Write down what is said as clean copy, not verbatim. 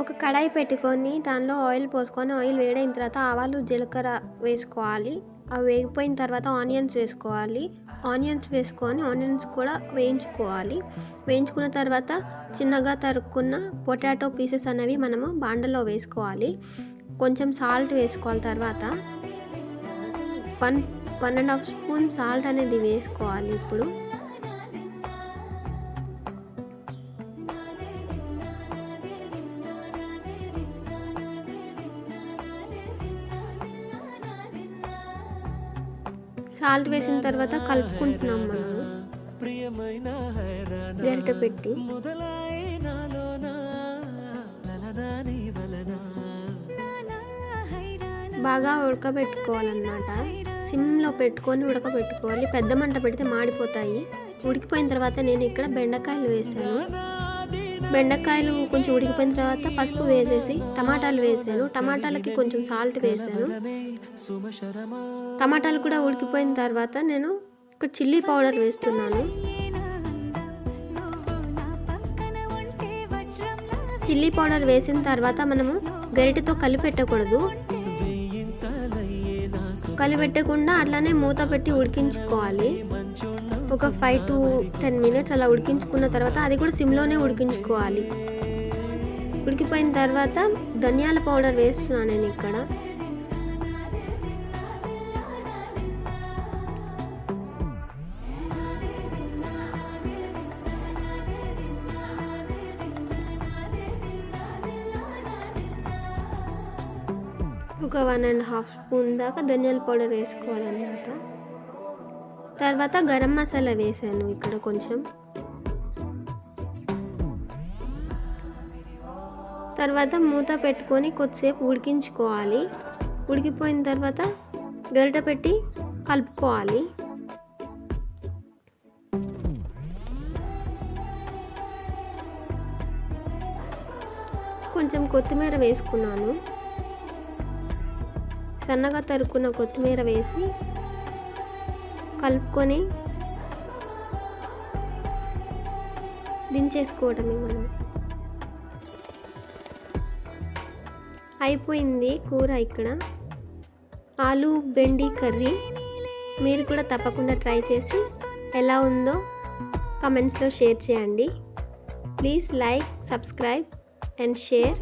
ఒక కడాయి పెట్టుకొని దానిలో ఆయిల్ పోసుకొని ఆయిల్ వేడైన తర్వాత ఆవాలు జీలకర్ర వేసుకోవాలి. అవి వేగిపోయిన తర్వాత ఆనియన్స్ వేసుకోవాలి. ఆనియన్స్ వేసుకొని ఆనియన్స్ కూడా వేయించుకోవాలి. వేయించుకున్న తర్వాత చిన్నగా తరుక్కున్న పొటాటో పీసెస్ అనేవి మనము బాండలో వేసుకోవాలి. కొంచెం సాల్ట్ వేసుకోవాలి. తర్వాత 1.5 స్పూన్ సాల్ట్ అనేది వేసుకోవాలి. ఇప్పుడు సాల్ట్ వేసిన తర్వాత కలుపుకుంటున్నాం మనము గరిటె పెట్టి. బాగా ఉడకబెట్టుకోవాలన్నమాట. సిమ్లో పెట్టుకొని ఉడకబెట్టుకోవాలి. పెద్ద మంట పెడితే మాడిపోతాయి. ఉడికిపోయిన తర్వాత నేను ఇక్కడ బెండకాయలు వేసాను. బెండకాయలు కొంచెం ఉడికిపోయిన తర్వాత పసుపు వేసేసి టమాటాలు వేసాను. టమాటాలకి కొంచెం సాల్ట్ వేసాను. టమాటాలు కూడా ఉడికిపోయిన తర్వాత నేను ఇక్కడ చిల్లీ పౌడర్ వేస్తున్నాను. చిల్లీ పౌడర్ వేసిన తర్వాత మనము గరిటెతో కలిపెట్టకూడదు. కలిపెట్టకుండా అట్లానే మూత పెట్టి ఉడికించుకోవాలి. ఒక 5 to 10 minutes అలా ఉడికించుకున్న తర్వాత అది కూడా సిమ్లోనే ఉడికించుకోవాలి. ఉడికిపోయిన తర్వాత ధనియాల పౌడర్ వేస్తున్నాను నేను ఇక్కడ. ఒక 1.5 స్పూన్ దాకా ధనియాల పౌడర్ వేసుకోవాలన్నమాట. తర్వాత గరం మసాలా వేసాను ఇక్కడ కొంచెం. తర్వాత మూత పెట్టుకొని కొద్దిసేపు ఉడికించుకోవాలి. ఉడికిపోయిన తర్వాత గరిటె పెట్టి కలుపుకోవాలి. కొంచెం కొత్తిమీర వేసుకున్నాను. సన్నగా తరుక్కున్న కొత్తిమీర వేసి కలుపుకొని దించేసుకోవటమే మనం. అయిపోయింది కూర. ఇక్కడ ఆలు బెండి కర్రీ. మీరు కూడా తప్పకుండా ట్రై చేసి ఎలా ఉందో కమెంట్స్లో షేర్ చేయండి. Please like, subscribe and share.